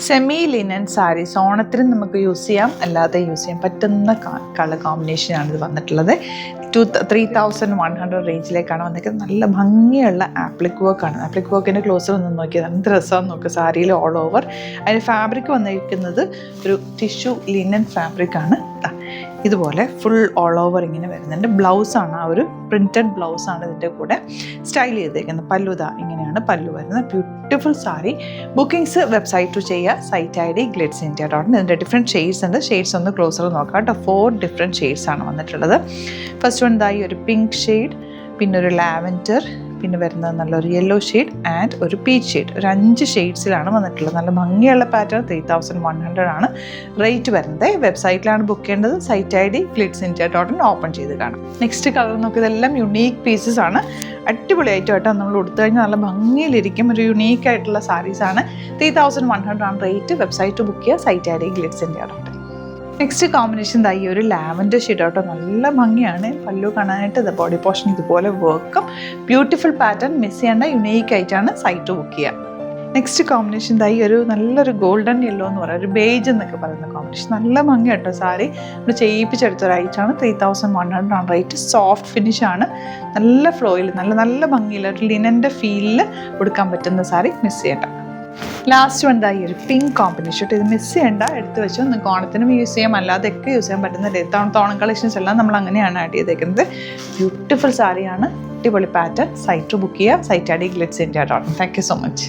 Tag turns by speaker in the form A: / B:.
A: Semi linen saris ഓണത്തിന് നമുക്ക് use ചെയ്യാം, അല്ലാതെ യൂസ് ചെയ്യാൻ പറ്റുന്ന കളർ കോമ്പിനേഷനാണ് ഇത് വന്നിട്ടുള്ളത്. 3100 റേഞ്ചിലേക്കാണ് വന്നിരിക്കുന്നത്. നല്ല ഭംഗിയുള്ള ആപ്ലിക് വർക്കാണ്. ആപ്ലിക് വർക്കിൻ്റെ ക്ലോസർ ഒന്ന് നോക്കിയത് എന്ത് രസമാണെന്ന് നോക്കുക. സാരിയിൽ ഓൾ ഓവർ അതിന് ഫാബ്രിക് വന്നിരിക്കുന്നത് ഒരു ടിഷ്യൂ ലിനൻ ഫാബ്രിക്കാണ്. ഇതുപോലെ ഫുൾ ഓൾ ഓവർ ഇങ്ങനെ വരുന്നുണ്ട്. ബ്ലൗസാണ്, ആ ഒരു പ്രിൻറ്റഡ് ബ്ലൗസാണ് ഇതിൻ്റെ കൂടെ സ്റ്റൈൽ ചെയ്തേക്കുന്നത്. പല്ലുത ഇങ്ങനെയാണ് പല്ലു വരുന്നത്. ബ്യൂട്ടിഫുൾ സാരി. ബുക്കിംഗ്സ് വെബ്സൈറ്റ് ചെയ്യുക. Site ID glitzindia.in. ഇതിൻ്റെ ഡിഫറെൻറ്റ് ഷെയ്ഡ്സ് ഉണ്ട്. ഷെയ്ഡ്സ് ഒന്ന് ക്ലോസർ നോക്കാം കേട്ടോ. 4 ഡിഫറെൻറ്റ് ഷെയ്ഡ്സ് ആണ് വന്നിട്ടുള്ളത്. ഫസ്റ്റ് വൺ ഇതായി ഒരു പിങ്ക് ഷെയ്ഡ്, പിന്നെ ഒരു ലാവൻഡർ, പിന്നെ വരുന്നത് നല്ലൊരു യെല്ലോ ഷെയ്ഡ് ആൻഡ് ഒരു പീച്ച് ഷെയ്ഡ്. ഒരു 5 ഷെയ്ഡ്സിലാണ് വന്നിട്ടുള്ളത്. നല്ല ഭംഗിയുള്ള പാറ്റേൺ. 3100 ആണ് റേറ്റ് വരുന്നത്. വെബ്സൈറ്റിലാണ് ബുക്ക് ചെയ്യേണ്ടത്. സൈറ്റ് ID glitzindia.in ഓപ്പൺ ചെയ്ത് കാണാം. നെക്സ്റ്റ് കളർ നോക്കി. ഇതെല്ലാം യുണീക്ക് പീസസ് ആണ്. അടിപൊളിയായിട്ട് നമ്മൾ കൊടുത്തു കഴിഞ്ഞാൽ നല്ല ഭംഗിയിലിരിക്കും. ഒരു യുണീക്ക് ആയിട്ടുള്ള സാരീസാണ്. 3100 ആണ് റേറ്റ്. വെബ്സൈറ്റ് ബുക്ക് ചെയ്യുക. Site ID glitzindia.in. Next combination ഈ ഒരു ലാവൻഡർ ഷെയ്ഡ് കേട്ടോ. നല്ല ഭംഗിയാണ്. പല്ലു കാണാനായിട്ട് ബോഡി പോർഷൻ ഇതുപോലെ വർക്കും. Beautiful pattern. മിസ് ചെയ്യേണ്ട യുണീക്ക് ആയിട്ടാണ് സൈറ്റ് ബുക്ക് ചെയ്യുക. നെക്സ്റ്റ് കോമ്പിനേഷൻ ഈ ഒരു നല്ലൊരു ഗോൾഡൻ യെല്ലോ എന്ന് പറയുക, ഒരു ബേജ് എന്നൊക്കെ പറയുന്ന കോമ്പിനേഷൻ. നല്ല ഭംഗി കേട്ടോ. സാരി നമ്മൾ ചെയ്യിപ്പിച്ചെടുത്ത റേറ്റാണ്. 3100 ആണ് റേറ്റ്. സോഫ്റ്റ് ഫിനിഷാണ്. നല്ല ഫ്ലോയിൽ നല്ല ഭംഗിയിൽ ഒരു ലിനൻ്റെ ഫീലിൽ കൊടുക്കാൻ പറ്റുന്ന സാരി. മിസ് ചെയ്യേണ്ട. ലാസ്റ്റ് വൺ ഈ ഒരു പിങ്ക് കോമ്പിനേഷൻ. ഇത് മിസ് ചെയ്യേണ്ട, എടുത്ത് വെച്ചു. നിങ്ങൾക്ക് ഓണത്തിനും യൂസ് ചെയ്യാം, അല്ലാതെയൊക്കെ യൂസ് ചെയ്യാൻ പറ്റുന്ന ഓണം കളക്ഷൻസ് എല്ലാം നമ്മൾ അങ്ങനെയാണ് ആഡ് ചെയ്തേക്കുന്നത്. ബ്യൂട്ടിഫുൾ സാരിയാണ്. അടിപൊളി പാറ്റേൺ. സൈറ്റ് ബുക്ക് ചെയ്യുക. Site ID glitzindia.in. Thank you so much.